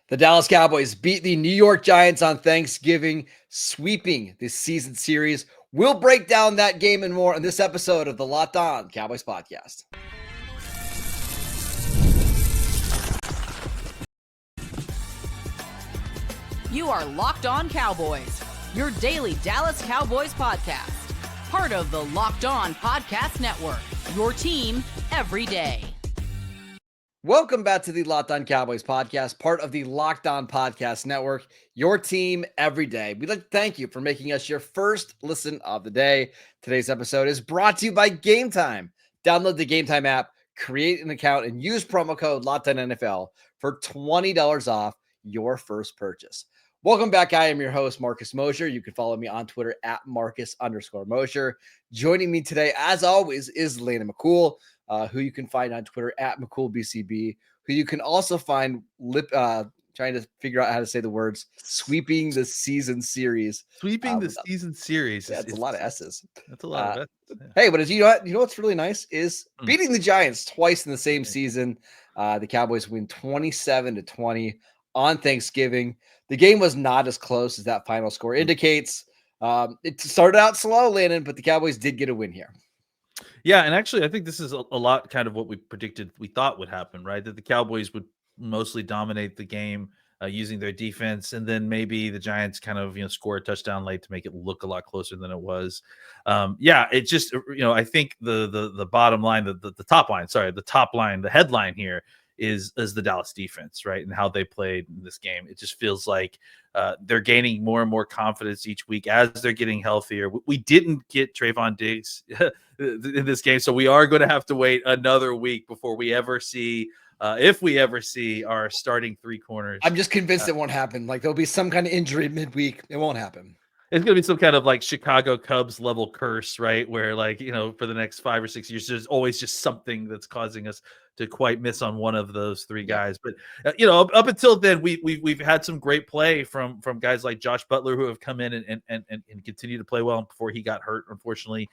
The Dallas Cowboys beat the New York Giants on Thanksgiving, sweeping the season series. We'll break down that game and more in this episode of the Locked On Cowboys podcast. You are Locked On Cowboys, your daily Dallas Cowboys podcast. Part of the Locked On Podcast Network, your team every day. Welcome back to the Locked On Cowboys podcast, part of the Locked On Podcast Network, your team every day. We'd like to thank you for making us your first listen of the day. Today's episode is brought to you by Gametime. Download the Gametime app, create an account, and use promo code LOCKEDONNFL for $20 off your first purchase. Welcome back. I am your host, Marcus Mosher. You can follow me on Twitter at Marcus_Mosher. Joining me today, as always, is Landon McCool, who you can find on Twitter at McCoolBCB, who you can also find trying to figure out how to say the words, sweeping the season series. Sweeping the season series. Yeah, it's a lot of S's. That's a lot of S's. Yeah. Hey, but you know what's really nice is beating the Giants twice in the same season. The Cowboys win 27-20 on Thanksgiving. The game was not as close as that final score indicates. It started out slow, Landon, but the Cowboys did get a win here. Yeah, and actually, I think this is a lot kind of what we predicted, we thought would happen, right? That the Cowboys would mostly dominate the game using their defense, and then maybe the Giants kind of score a touchdown late to make it look a lot closer than it was. It just I think the bottom line, the top line, the top line, the headline here is the Dallas defense, right? And how they played in this game. It just feels like they're gaining more and more confidence each week as they're getting healthier. We didn't get Trayvon Diggs in this game, so we are going to have to wait another week before we ever see, if we ever see, our starting three corners. I'm just convinced it won't happen. Like, there'll be some kind of injury midweek. It won't happen. It's going to be some kind of like Chicago Cubs level curse, right? Where for the next 5 or 6 years, there's always just something that's causing us to quite miss on one of those three guys. But up until then, we've had some great play from guys like Josh Butler, who have come in and continue to play well before he got hurt, unfortunately.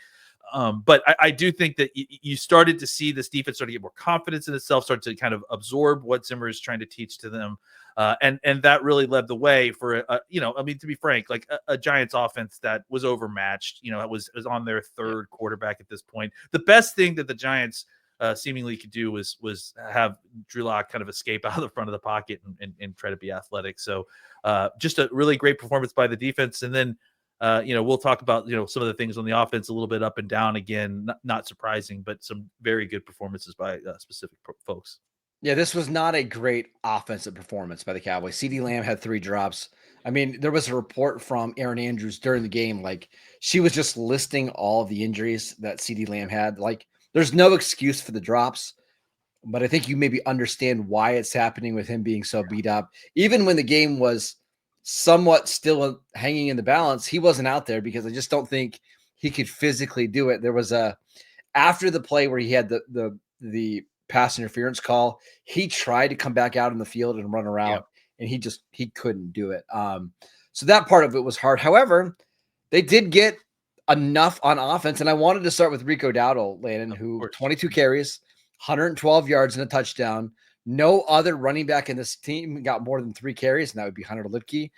But I do think that you started to see this defense start to get more confidence in itself, start to kind of absorb what Zimmer is trying to teach to them. And that really led the way for, to be frank, like a Giants offense that was overmatched. It was on their third quarterback at this point. The best thing that the Giants seemingly could do was have Drew Lock kind of escape out of the front of the pocket and try to be athletic. So just a really great performance by the defense. And then, we'll talk about, some of the things on the offense a little bit up and down again, not surprising, but some very good performances by specific folks. Yeah, this was not a great offensive performance by the Cowboys. CeeDee Lamb had 3 drops. I mean, there was a report from Erin Andrews during the game. Like, she was just listing all of the injuries that CeeDee Lamb had. Like, there's no excuse for the drops, but I think you maybe understand why it's happening with him being so beat up. Even when the game was somewhat still hanging in the balance, he wasn't out there because I just don't think he could physically do it. There was after the play where he had the pass interference call, he tried to come back out in the field and run around, and he couldn't do it. So that part of it was hard. However, they did get enough on offense, and I wanted to start with Rico Dowdle, Landon, who 22 carries, 112 yards and a touchdown. No other running back in this team got more than 3 carries, and that would be Hunter Lipke,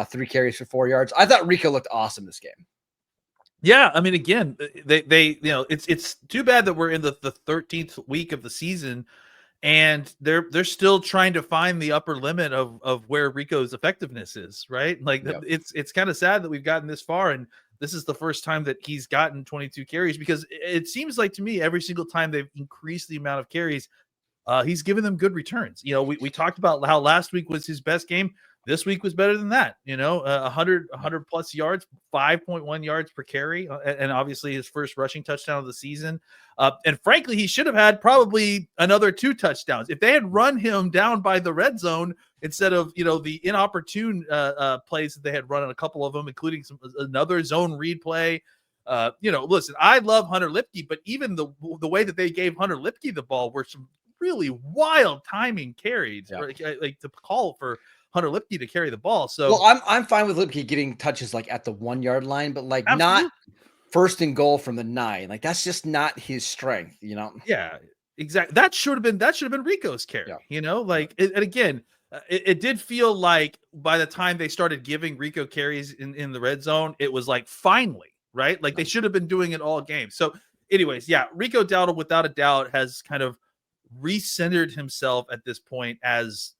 3 carries for 4 yards. I thought Rico looked awesome this game. Yeah, I mean, again, they it's too bad that we're in the 13th week of the season, and they're still trying to find the upper limit of where Rico's effectiveness is, right? Like, it's kind of sad that we've gotten this far, and this is the first time that he's gotten 22 carries, because it seems like to me every single time they've increased the amount of carries, he's given them good returns. We talked about how last week was his best game. This week was better than that, 100 plus yards, 5.1 yards per carry, and obviously his first rushing touchdown of the season. And frankly, he should have had probably another 2 touchdowns. If they had run him down by the red zone instead of, the inopportune plays that they had run on a couple of them, including another zone read play. Listen, I love Hunter Lipke, but even the way that they gave Hunter Lipke the ball were some really wild timing carries, like to call for Hunter Lipke to carry the ball. So, well, I'm fine with Lipke getting touches like at the 1 yard line, but like not first and goal from the 9. Like, that's just not his strength, Yeah, exactly. That should have been Rico's carry. And again, it did feel like by the time they started giving Rico carries in the red zone, it was like finally, right? Like they should have been doing it all game. So, anyways, yeah, Rico Dowdle, without a doubt, has kind of recentered himself at this point as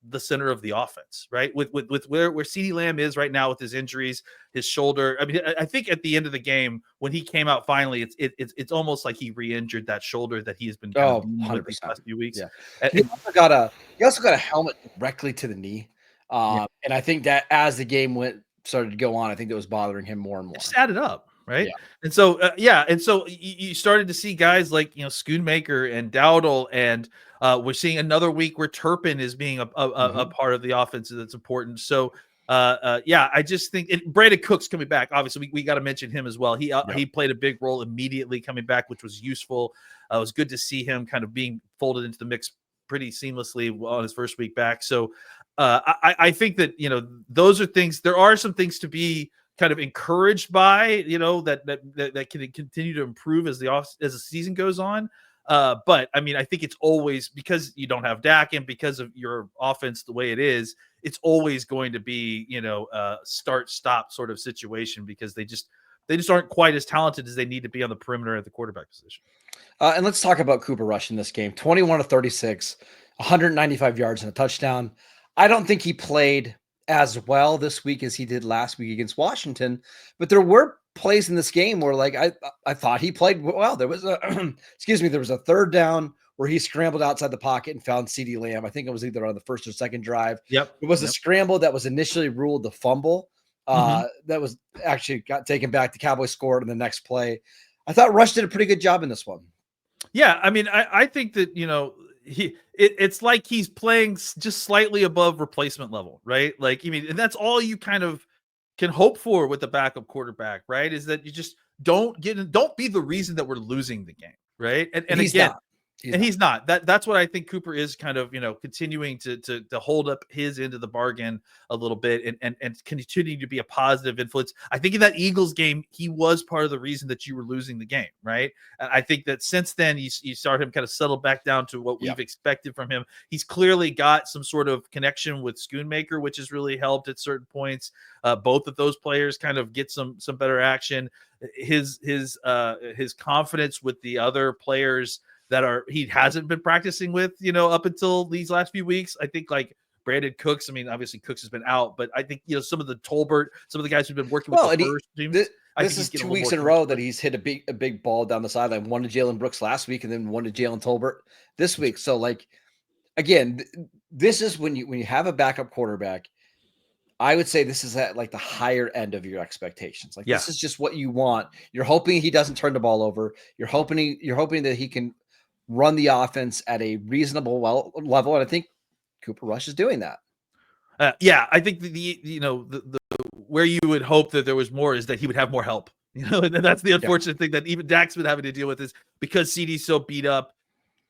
the center of the offense, right? With where CeeDee Lamb is right now with his injuries, his shoulder. I mean, I think at the end of the game when he came out finally, it's almost like he re-injured that shoulder that he has been kind of dealing with these 100%. last few weeks. Yeah. And, He also got a helmet directly to the knee. Yeah. And I think that as the game started to go on, I think that was bothering him more and more. It just added up, right? Yeah. And so, and so you started to see guys like Schoonmaker and Dowdle, and we're seeing another week where Turpin is being a part of the offense that's important. So, I just think Brandon Cook's coming back. Obviously, we got to mention him as well. He played a big role immediately coming back, which was useful. It was good to see him kind of being folded into the mix pretty seamlessly on his first week back. So, I think that those are things. There are some things to be kind of encouraged by, that can continue to improve as the season goes on. But I mean, I think it's always because you don't have Dak and because of your offense the way it is, it's always going to be, start stop sort of situation because they just aren't quite as talented as they need to be on the perimeter at the quarterback position. And let's talk about Cooper Rush in this game. 21 of 36, 195 yards and a touchdown. I don't think he played as well this week as he did last week against Washington, but there were plays in this game where like I thought he played well. There was a there was a third down where he scrambled outside the pocket and found CeeDee Lamb. I think it was either on the first or second drive. Yep. It was a scramble that was initially ruled the fumble. That was actually got taken back. The Cowboys scored in the next play. I thought Rush did a pretty good job in this one. Yeah, I mean, I think that it's like he's playing just slightly above replacement level, right? Like, I mean, and that's all you kind of can hope for with the backup quarterback, right? Is that you just don't be the reason that we're losing the game, right? And he's again, not. He's not. That's what I think Cooper is kind of, continuing to hold up his end of the bargain a little bit and continue to be a positive influence. I think in that Eagles game, he was part of the reason that you were losing the game, right? And I think that since then, you start him kind of settle back down to what we've expected from him. He's clearly got some sort of connection with Schoonmaker, which has really helped at certain points. Both of those players kind of get some better action. His confidence with the other players that he hasn't been practicing with, up until these last few weeks. I think like Brandon Cooks. I mean, obviously Cooks has been out, but I think, some of the Tolbert, some of the guys who've been working with the first teams. This is 2 weeks in a row that he's hit a big ball down the sideline. One to Jalen Brooks last week, and then one to Jalen Tolbert this week. So, like, again, this is when you have a backup quarterback. I would say this is at like the higher end of your expectations. Like, this is just what you want. You're hoping he doesn't turn the ball over. You're hoping that he can run the offense at a reasonable level, and I think Cooper Rush is doing that. I think the where you would hope that there was more is that he would have more help. And that's the unfortunate thing that even Dak's been having to deal with is because CD's so beat up.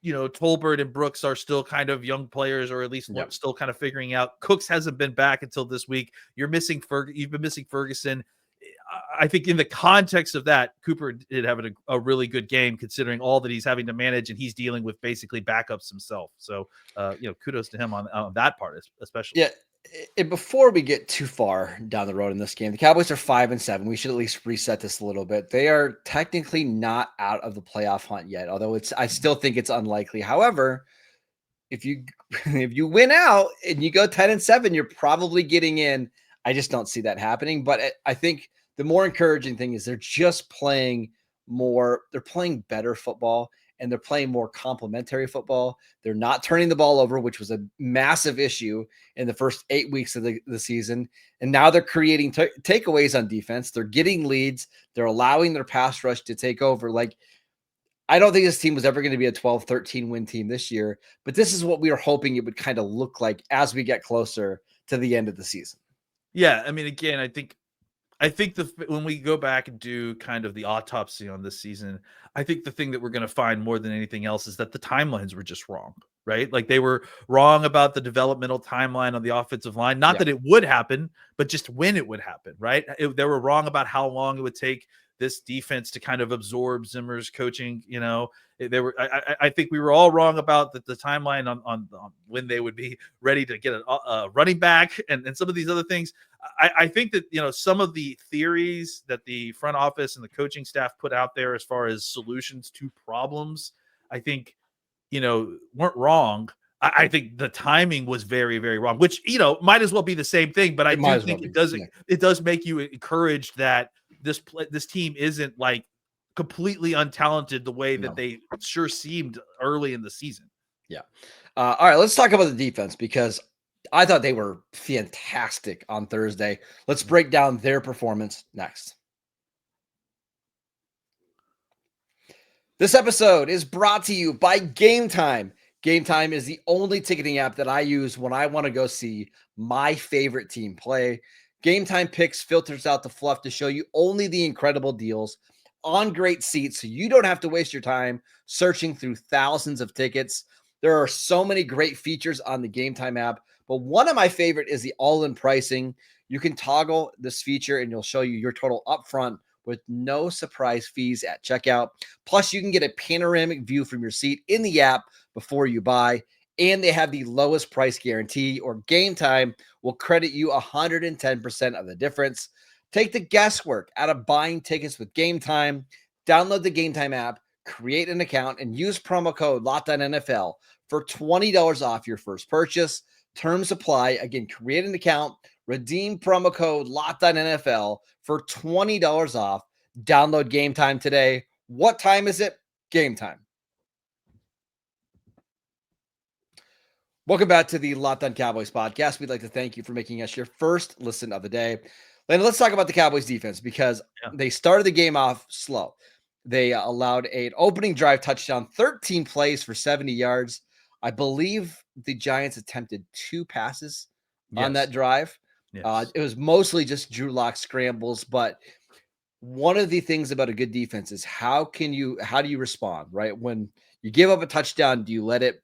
Tolbert and Brooks are still kind of young players, or at least still kind of figuring out. Cooks hasn't been back until this week. You've been missing Ferguson. I think in the context of that, Cooper did have a really good game considering all that he's having to manage, and he's dealing with basically backups himself. So, kudos to him on that part, especially. Yeah. And before we get too far down the road in this game, the Cowboys are 5-7. We should at least reset this a little bit. They are technically not out of the playoff hunt yet, although I still think it's unlikely. However, if you win out and you go 10-7, you're probably getting in. I just don't see that happening. But I think the more encouraging thing is they're just playing more. They're playing better football, and they're playing more complementary football. They're not turning the ball over, which was a massive issue in the first 8 weeks of the season. And now they're creating takeaways on defense. They're getting leads. They're allowing their pass rush to take over. Like, I don't think this team was ever going to be a 12-13 win team this year, but this is what we were hoping it would kind of look like as we get closer to the end of the season. Yeah. I mean, again, I think when we go back and do kind of the autopsy on this season, I think the thing that we're going to find more than anything else is that the timelines were just wrong, right? Like, they were wrong about the developmental timeline on the offensive line. Not that it would happen, but just when it would happen, right? They were wrong about how long it would take this defense to kind of absorb Zimmer's coaching. I think we were all wrong about the timeline on when they would be ready to get a running back and some of these other things. I think that, some of the theories that the front office and the coaching staff put out there as far as solutions to problems, I think, weren't wrong. I think the timing was very, very wrong, which, might as well be the same thing. But I do think it does make you encouraged that this team isn't like completely untalented the way that they sure seemed early in the season. Yeah. All right, let's talk about the defense, because I thought they were fantastic on Thursday. Let's break down their performance next. This episode is brought to you by Gametime. Gametime is the only ticketing app that I use when I want to go see my favorite team play. Gametime Picks filters out the fluff to show you only the incredible deals on great seats, so you don't have to waste your time searching through thousands of tickets. There are so many great features on the Gametime app, but one of my favorite is the all-in pricing. You can toggle this feature and it'll show you your total upfront with no surprise fees at checkout. Plus, you can get a panoramic view from your seat in the app before you buy, and they have the lowest price guarantee, or Gametime will credit you 110% of the difference. Take the guesswork out of buying tickets with Gametime. Download the Gametime app, create an account, and use promo code LOCKEDONNFL for $20 off your first purchase. Terms apply. Again, create an account, redeem promo code LOCKEDONNFL for $20 off. Download Gametime today. What time is it? Gametime. Welcome back to the Locked On Cowboys podcast. We'd like to thank you for making us your first listen of the day. Landon, let's talk about the Cowboys defense, because they started the game off slow. They allowed an opening drive touchdown, 13 plays for 70 yards. I believe the Giants attempted 2 passes on that drive. Yes. It was mostly just Drew Lock scrambles, but one of the things about a good defense is how do you respond, right? When you give up a touchdown, do you let it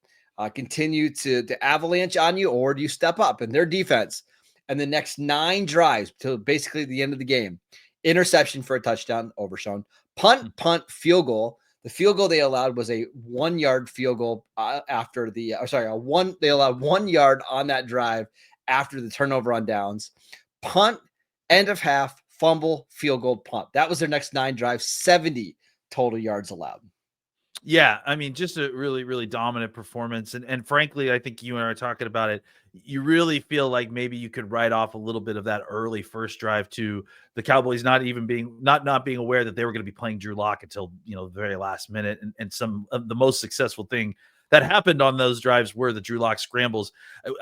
continue to avalanche on you, or do you step up? And their defense, and the next 9 drives till basically the end of the game, interception for a touchdown, overshown, punt, field goal. The field goal they allowed was a 1-yard field goal they allowed 1 yard on that drive after the turnover on downs. Punt, end of half, fumble, field goal, punt. That was their next 9 drives, 70 total yards allowed. Yeah, I mean, just a really, really dominant performance. And frankly, I think you and I are talking about it. You really feel like maybe you could write off a little bit of that early first drive to the Cowboys not being aware that they were going to be playing Drew Lock until the very last minute. And some of the most successful thing that happened on those drives were the Drew Lock scrambles.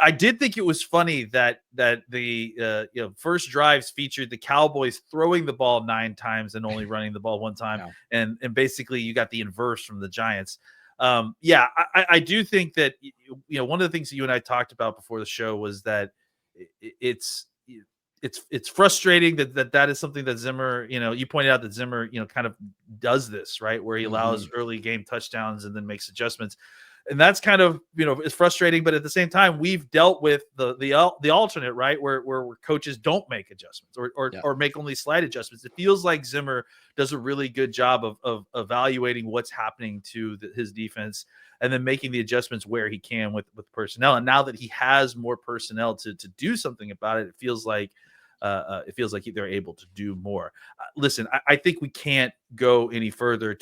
I did think it was funny that the first drives featured the Cowboys throwing the ball 9 times and only running the ball 1 time, and basically you got the inverse from the Giants. I do think that one of the things that you and I talked about before the show was that it's frustrating that is something that Zimmer, you pointed out that Zimmer, kind of does this, right, where he allows early game touchdowns and then makes adjustments. And that's kind of, it's frustrating, but at the same time, we've dealt with the alternate, right, where coaches don't make adjustments or make only slight adjustments. It feels like Zimmer does a really good job of evaluating what's happening to his defense and then making the adjustments where he can with personnel. And now that he has more personnel to do something about it, it feels like they're able to do more. Listen, I think we can't go any further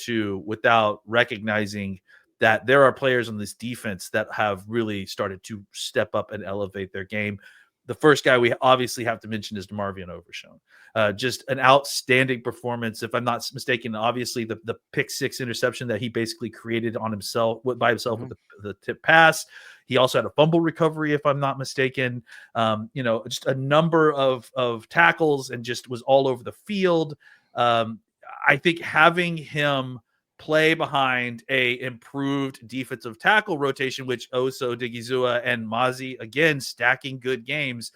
without recognizing that there are players on this defense that have really started to step up and elevate their game. The first guy we obviously have to mention is DeMarvion Overshown. Just an outstanding performance. If I'm not mistaken, obviously the pick 6 interception that he basically created by himself with the tip pass. He also had a fumble recovery, if I'm not mistaken. Just a number of tackles and just was all over the field. I think having him play behind a improved defensive tackle rotation, which Oso, Digizua, and Mazi, again, stacking good games,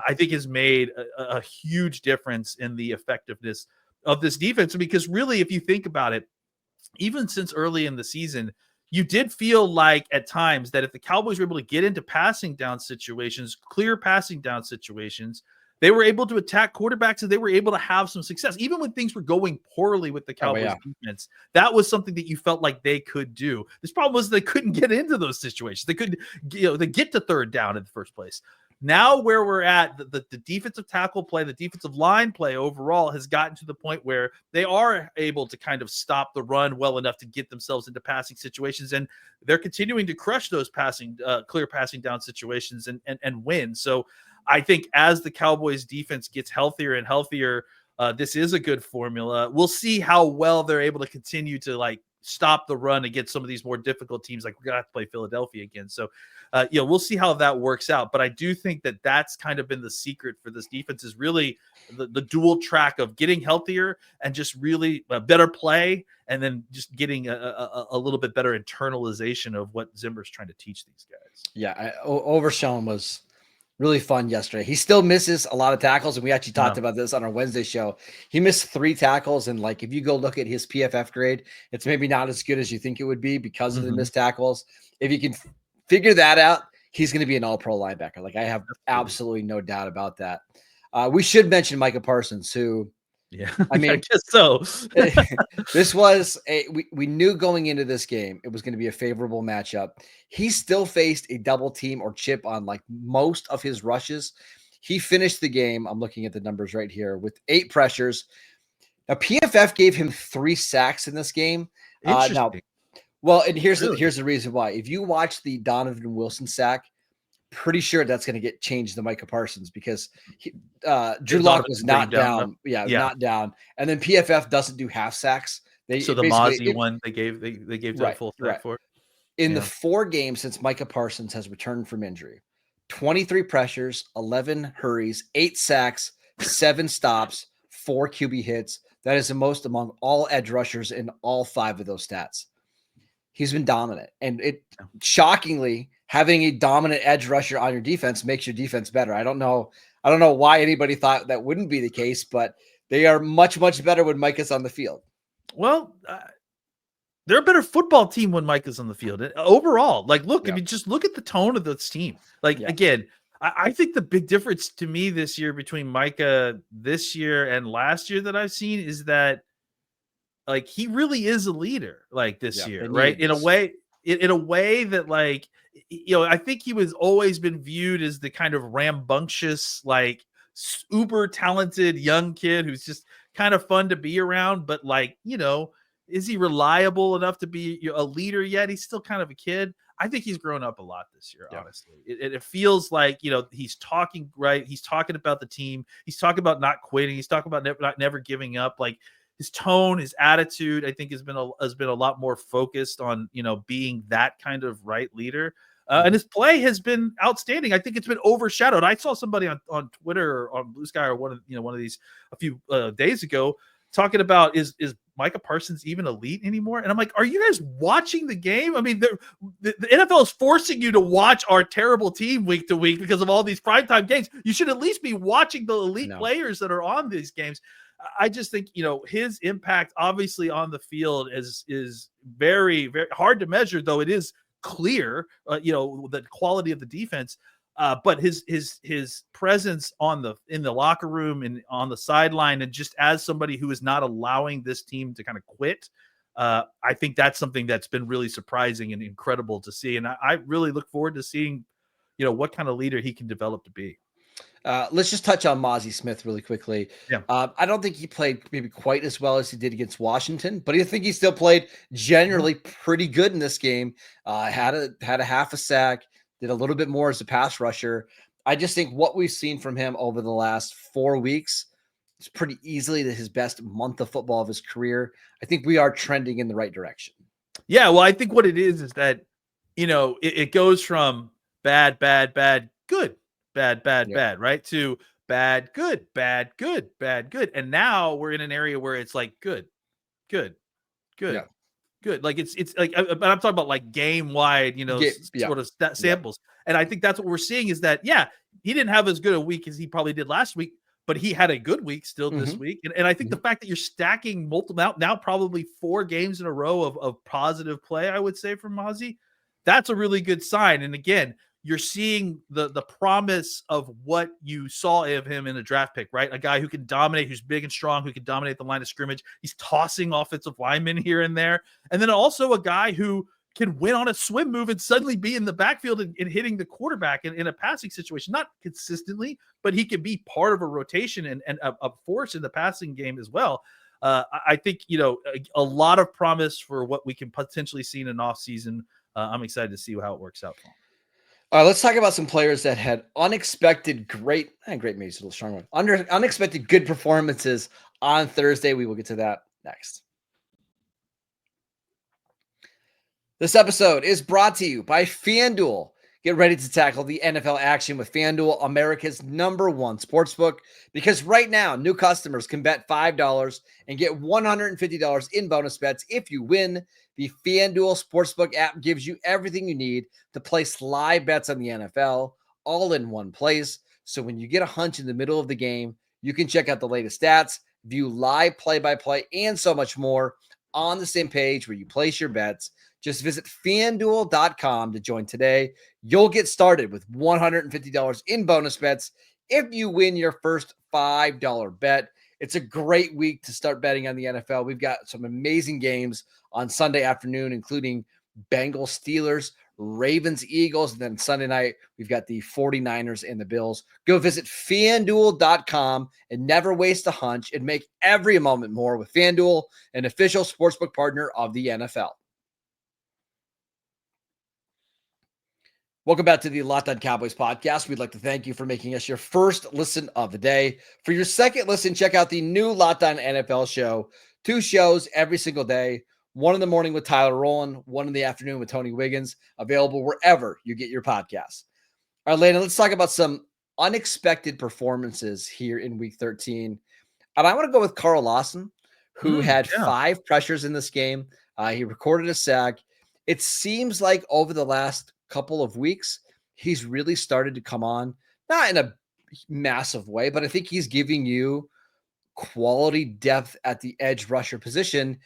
I think has made a huge difference in the effectiveness of this defense. Because really, if you think about it, even since early in the season, you did feel like at times that if the Cowboys were able to get into clear passing down situations, they were able to attack quarterbacks and they were able to have some success. Even when things were going poorly with the Cowboys defense, that was something that you felt like they could do. This problem was they couldn't get into those situations. They couldn't, they get to third down in the first place. Now where we're at, the defensive tackle play, the defensive line play overall has gotten to the point where they are able to kind of stop the run well enough to get themselves into passing situations. And they're continuing to crush those clear passing down situations and win. So I think as the Cowboys defense gets healthier and healthier, this is a good formula. We'll see how well they're able to continue to stop the run against some of these more difficult teams. Like we're going to have to play Philadelphia again. So, we'll see how that works out. But I do think that that's kind of been the secret for this defense is really the dual track of getting healthier and just really better play. And then just getting a little bit better internalization of what Zimmer's trying to teach these guys. Yeah. Overshown was really fun yesterday. He still misses a lot of tackles, and we actually talked about this on our Wednesday show. He missed 3 tackles, and if you go look at his PFF grade, it's maybe not as good as you think it would be because of the missed tackles. If you can figure that out, he's going to be an all-pro linebacker. I have absolutely no doubt about that. We should mention Micah Parsons, who I mean, I guess so. This was we knew going into this game it was going to be a favorable matchup. He still faced a double team or chip on most of his rushes. He finished the game, I'm looking at the numbers right here, with 8 pressures. Now PFF gave him 3 sacks in this game. Interesting. And here's the reason why. If you watch the Donovan Wilson sack, pretty sure that's going to get changed to Micah Parsons because Drew Lock was not down. Not down. And then PFF doesn't do half sacks. So the Mozzie one they gave the full sack for. In the 4 games since Micah Parsons has returned from injury, 23 pressures, 11 hurries, 8 sacks, 7 stops, 4 QB hits. That is the most among all edge rushers in all 5 of those stats. He's been dominant. And shockingly, having a dominant edge rusher on your defense makes your defense better. I don't know why anybody thought that wouldn't be the case, but they are much, much better when Micah's on the field. Well, they're a better football team when Micah's on the field. Overall, look, I mean, just look at the tone of this team. Again, I think the big difference to me this year between Micah this year and last year that I've seen is that he really is a leader this year, right? In a way that I think he was always been viewed as the kind of rambunctious, uber talented young kid who's just kind of fun to be around. But is he reliable enough to be a leader yet? He's still kind of a kid. I think he's grown up a lot this year, honestly. It feels like, he's talking right. He's talking about the team. He's talking about not quitting. He's talking about never giving up. His tone, his attitude, I think has been a lot more focused on, being that kind of right leader. And his play has been outstanding. I think it's been overshadowed. I saw somebody on Twitter or on Blue Sky or one of these a few days ago talking about is Micah Parsons even elite anymore? And I'm like, are you guys watching the game? I mean, the NFL is forcing you to watch our terrible team week to week because of all these primetime games. You should at least be watching the elite players that are on these games. I just think, his impact obviously on the field is very, very hard to measure, though it is clear, the quality of the defense. But his presence in the locker room and on the sideline, and just as somebody who is not allowing this team to kind of quit, I think that's something that's been really surprising and incredible to see. And I really look forward to seeing, what kind of leader he can develop to be. Let's just touch on Mozzie Smith really quickly. Yeah. I don't think he played maybe quite as well as he did against Washington, but I think he still played generally pretty good in this game. Had a half a sack, did a little bit more as a pass rusher. I just think what we've seen from him over the last 4 weeks is pretty easily his best month of football of his career. I think we are trending in the right direction. Yeah, well, I think what it is that, it goes from bad, good, bad, right? To bad, good, bad, good. And now we're in an area where it's good. Yeah. Good. It's but I'm talking about game wide, sort of samples. And I think that's what we're seeing is that, he didn't have as good a week as he probably did last week, but he had a good week still this week. And I think the fact that you're stacking multiple now probably 4 games in a row of positive play, I would say, from Mozzie, that's a really good sign. And again, you're seeing the promise of what you saw of him in a draft pick, right? A guy who can dominate, who's big and strong, who can dominate the line of scrimmage. He's tossing offensive linemen here and there. And then also a guy who can win on a swim move and suddenly be in the backfield and hitting the quarterback in a passing situation, not consistently, but he can be part of a rotation and a force in the passing game as well. I think, a lot of promise for what we can potentially see in an offseason. I'm excited to see how it works out for him. All right, let's talk about some players that had unexpected great maybe it's a little strong one. Unexpected good performances on Thursday. We will get to that next. This episode is brought to you by FanDuel. Get ready to tackle the NFL action with FanDuel, America's #1 sportsbook, because right now, new customers can bet $5 and get $150 in bonus bets if you win. The FanDuel Sportsbook app gives you everything you need to place live bets on the NFL, all in one place. So when you get a hunch in the middle of the game, you can check out the latest stats, view live play-by-play, and so much more on the same page where you place your bets. Just visit FanDuel.com to join today. You'll get started with $150 in bonus bets if you win your first $5 bet. It's a great week to start betting on the NFL. We've got some amazing games on Sunday afternoon, including Bengals, Steelers, Ravens, Eagles, and then Sunday night, we've got the 49ers and the Bills. Go visit FanDuel.com and never waste a hunch and make every moment more with FanDuel, an official sportsbook partner of the NFL. Welcome back to the Locked On Cowboys podcast. We'd like to thank you for making us your first listen of the day. For your second listen, check out the new Locked On NFL show. 2 shows every single day. 1 in the morning with Tyler Rowland, 1 in the afternoon with Tony Wiggins, available wherever you get your podcasts. All right, Landon, let's talk about some unexpected performances here in Week 13. And I want to go with Carl Lawson, who had 5 pressures in this game. He recorded a sack. It seems like over the last couple of weeks, he's really started to come on, not in a massive way, but I think he's giving you quality depth at the edge rusher position.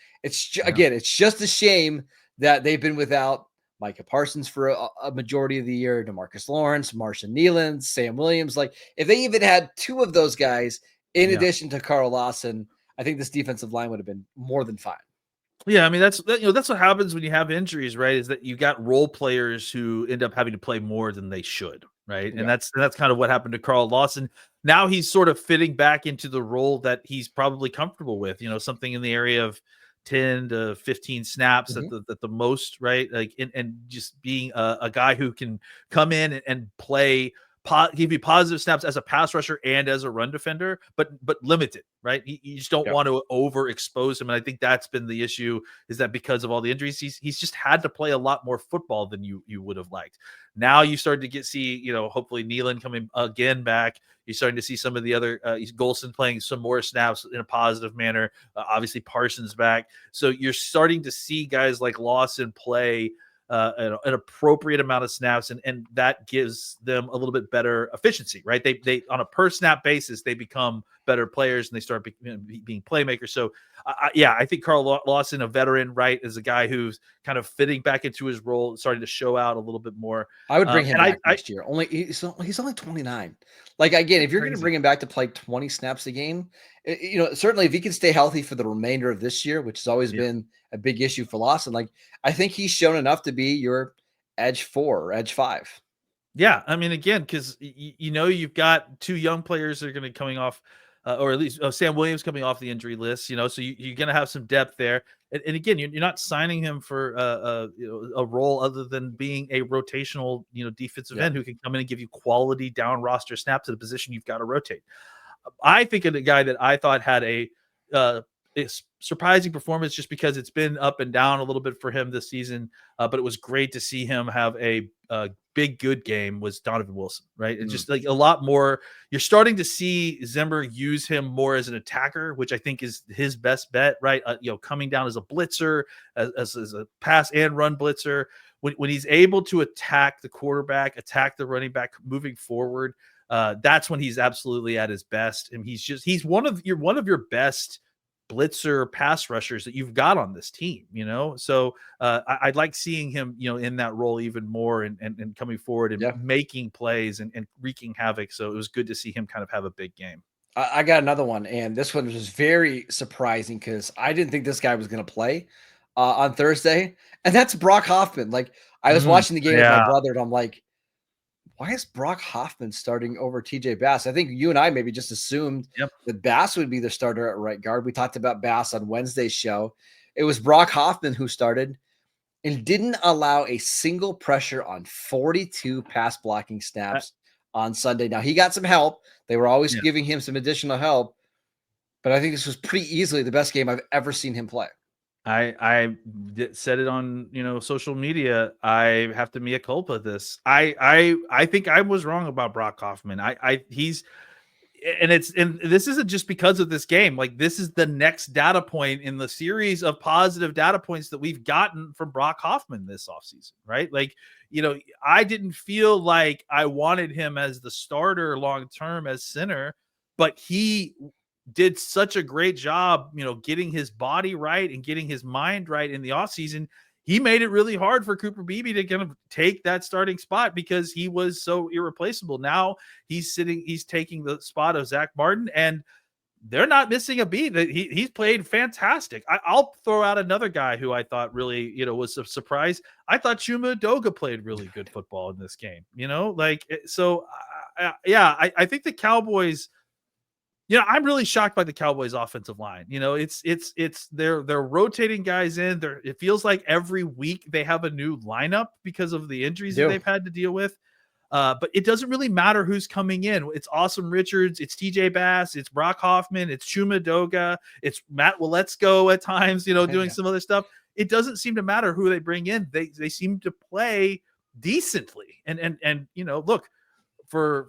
Again, it's just a shame that they've been without Micah Parsons for a majority of the year, DeMarcus Lawrence, Marshawn Nealon, Sam Williams. Like, if they even had 2 of those guys in addition to Carl Lawson, I think this defensive line would have been more than fine. Yeah, I mean, that's what happens when you have injuries, right? Is that you got role players who end up having to play more than they should, right? And that's kind of what happened to Carl Lawson. Now he's sort of fitting back into the role that he's probably comfortable with, something in the area of 10 to 15 snaps at the most, right? Like, and just being a guy who can come in and play, give you positive snaps as a pass rusher and as a run defender, but limited, right? You just don't want to overexpose him. And I think that's been the issue, is that because of all the injuries, he's just had to play a lot more football than you would have liked. Now you start to see, hopefully Nealon coming again back. You're starting to see some of the other, Golson playing some more snaps in a positive manner. Obviously Parsons back. So you're starting to see guys like Lawson play an appropriate amount of snaps, and that gives them a little bit better efficiency, right? They on a per snap basis, they become better players and they start being playmakers. So I think Carl Lawson, a veteran, right, is a guy who's kind of fitting back into his role, starting to show out a little bit more. I would bring him back next year. He's only 29. Like, again, if you're going to bring him back to play 20 snaps a game, certainly if he can stay healthy for the remainder of this year, which has always been a big issue for Lawson, like, I think he's shown enough to be your edge 4 or edge 5. Yeah, I mean, again, because you've got 2 young players that are going to be coming off, or at least Sam Williams coming off the injury list. So you're going to have some depth there. And again, you're not signing him for a role other than being a rotational defensive end who can come in and give you quality down roster snaps at a position you've got to rotate. I think of the guy that I thought had a surprising performance, just because it's been up and down a little bit for him this season, but it was great to see him have a big good game, was Donovan Wilson, right? It's just like a lot more. You're starting to see Zimmer use him more as an attacker, which I think is his best bet, right? Coming down as a blitzer, as a pass and run blitzer. When he's able to attack the quarterback, attack the running back moving forward, that's when he's absolutely at his best. And he's one of your best blitzer pass rushers that you've got on this team, So I'd like seeing him, in that role even more and coming forward and making plays and wreaking havoc. So it was good to see him kind of have a big game. I got another one, and this one was very surprising because I didn't think this guy was going to play on Thursday, and that's Brock Hoffman. Like, I was watching the game with my brother, and I'm like, why is Brock Hoffman starting over TJ Bass? I think you and I maybe just assumed that Bass would be the starter at right guard. We talked about Bass on Wednesday's show. It was Brock Hoffman who started and didn't allow a single pressure on 42 pass blocking snaps on Sunday. Now, he got some help. They were always giving him some additional help, but I think this was pretty easily the best game I've ever seen him play. I said it on social media. I have to mea culpa this. I think I was wrong about Brock Hoffman. And this isn't just because of this game. Like, this is the next data point in the series of positive data points that we've gotten from Brock Hoffman this offseason, right? Like, I didn't feel like I wanted him as the starter long-term as center, but he did such a great job, getting his body right and getting his mind right in the offseason. He made it really hard for Cooper Beebe to kind of take that starting spot because he was so irreplaceable. Now he's taking the spot of Zach Martin, and they're not missing a beat. He's played fantastic. I'll throw out another guy who I thought really, was a surprise. I thought Chuma Edoga played really good football in this game, I think the Cowboys, I'm really shocked by the Cowboys offensive line. They're rotating guys in there. It feels like every week they have a new lineup because of the injuries that they've had to deal with. But it doesn't really matter who's coming in. It's Awesome Richards, it's TJ Bass, it's Brock Hoffman, it's Chuma Edoga, it's Matt Waletzko at times, doing some other stuff. It doesn't seem to matter who they bring in. They seem to play decently. And look, for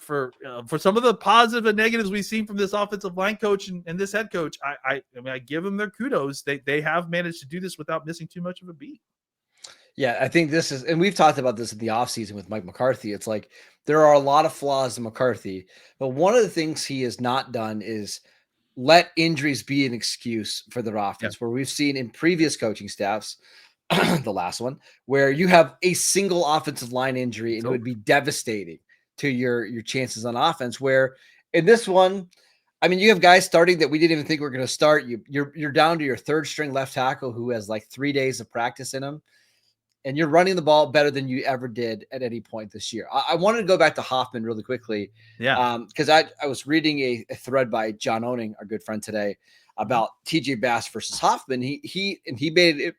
some of the positive and negatives we've seen from this offensive line coach and this head coach, I give them their kudos. They have managed to do this without missing too much of a beat. Yeah, I think this is, and we've talked about this in the offseason with Mike McCarthy. It's like there are a lot of flaws in McCarthy, but one of the things he has not done is let injuries be an excuse for their offense, where we've seen in previous coaching staffs, the last one, where you have a single offensive line injury and it would be devastating to your chances on offense, where in this one, I mean, you have guys starting that we didn't even think were going to start. You're down to your third string left tackle who has like 3 days of practice in him, and you're running the ball better than you ever did at any point this year. I wanted to go back to Hoffman really quickly. Because I was reading a thread by John Owning, our good friend today, about TJ Bass versus Hoffman. He made it.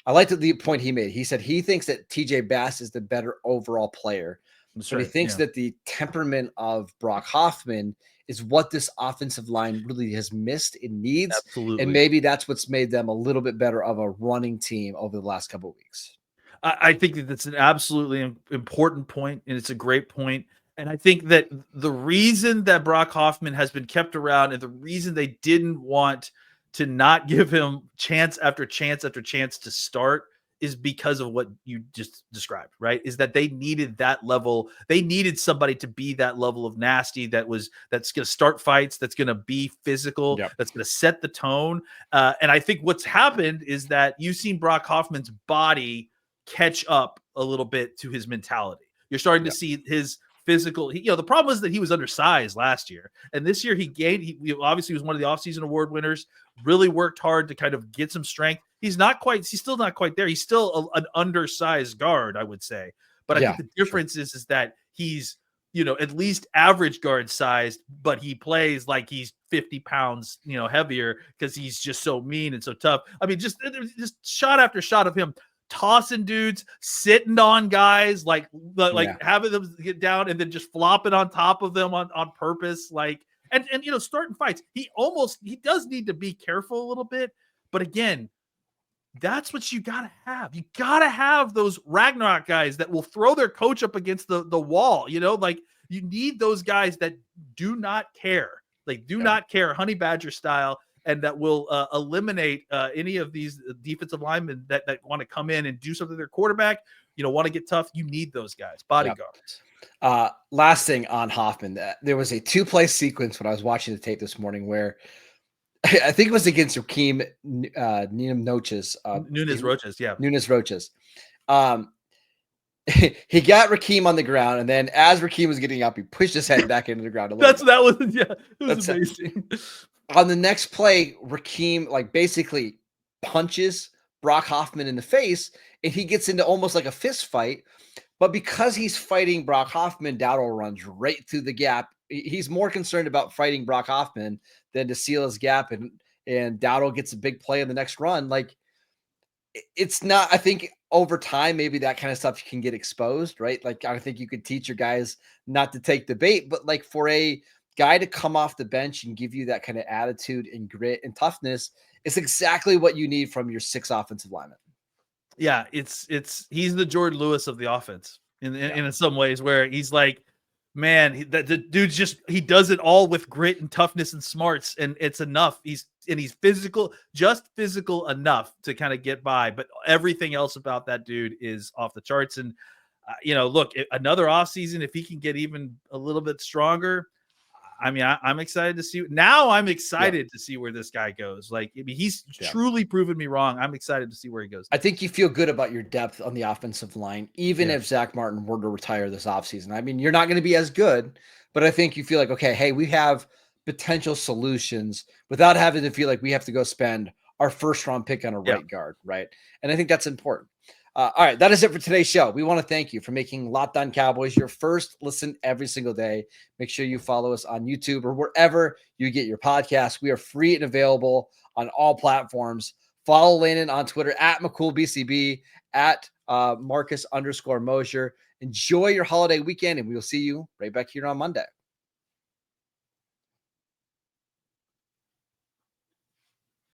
I liked the point he made. He said he thinks that TJ Bass is the better overall player. But he thinks that the temperament of Brock Hoffman is what this offensive line really has missed and needs. Absolutely. And maybe that's what's made them a little bit better of a running team over the last couple of weeks. I think that that's an absolutely important point, and it's a great point. And I think that the reason that Brock Hoffman has been kept around and the reason they didn't want to not give him chance after chance after chance to start is because of what you just described, right? Is that they needed that level. They needed somebody to be that level of nasty that's going to start fights, that's going to be physical, that's going to set the tone. And I think what's happened is that you've seen Brock Hoffman's body catch up a little bit to his mentality. You're starting to see his physical. The problem is that he was undersized last year, and this year he gained. He obviously was one of the offseason award winners. Really worked hard to kind of get some strength. He's still not quite there. He's still an undersized guard, I would say. But I think the difference is that he's, at least average guard sized, but he plays like he's 50 pounds, heavier because he's just so mean and so tough. I mean, just shot after shot of him tossing dudes, sitting on guys, like having them get down and then just flopping on top of them on purpose. And starting fights. He does need to be careful a little bit, but again, that's what you gotta have. You gotta have those Ragnarok guys that will throw their coach up against the wall. You need those guys that do not care. Not care, Honey Badger style, and that will eliminate any of these defensive linemen that want to come in and do something to their quarterback. Want to get tough. You need those guys, bodyguards. Last thing on Hoffman, there was a 2-play sequence when I was watching the tape this morning where I think it was against Raheem Noches. Nunez Roches, yeah. Nunez Roches. He got Raheem on the ground, and then as Raheem was getting up, he pushed his head back into the ground. It was amazing. On the next play, Raheem basically punches Brock Hoffman in the face, and he gets into almost like a fist fight. But because he's fighting Brock Hoffman, Dowdle runs right through the gap. He's more concerned about fighting Brock Hoffman than to seal his gap, and Dowdle gets a big play in the next run. It's not, I think over time, maybe that kind of stuff can get exposed, right? I think you could teach your guys not to take the bait, but for a guy to come off the bench and give you that kind of attitude and grit and toughness, it's exactly what you need from your 6 offensive linemen. Yeah, he's the Jordan Lewis of the offense in some ways, where he's like, man, the dude he does it all with grit and toughness and smarts, and it's enough. He's physical, just physical enough to kind of get by, but everything else about that dude is off the charts. And look, another offseason, if he can get even a little bit stronger, I mean, I'm excited to see. Now I'm excited to see where this guy goes. He's truly proven me wrong. I'm excited to see where he goes. I think you feel good about your depth on the offensive line, even if Zach Martin were to retire this offseason. I mean, you're not going to be as good, but I think you feel like, okay, hey, we have potential solutions without having to feel like we have to go spend our first round pick on a right guard, right? And I think that's important. All right, that is it for today's show. We want to thank you for making Locked On Cowboys your first listen every single day. Make sure you follow us on YouTube or wherever you get your podcasts. We are free and available on all platforms. Follow Landon on Twitter at McCoolBCB, at Marcus_Mosier. Enjoy your holiday weekend, and we will see you right back here on Monday.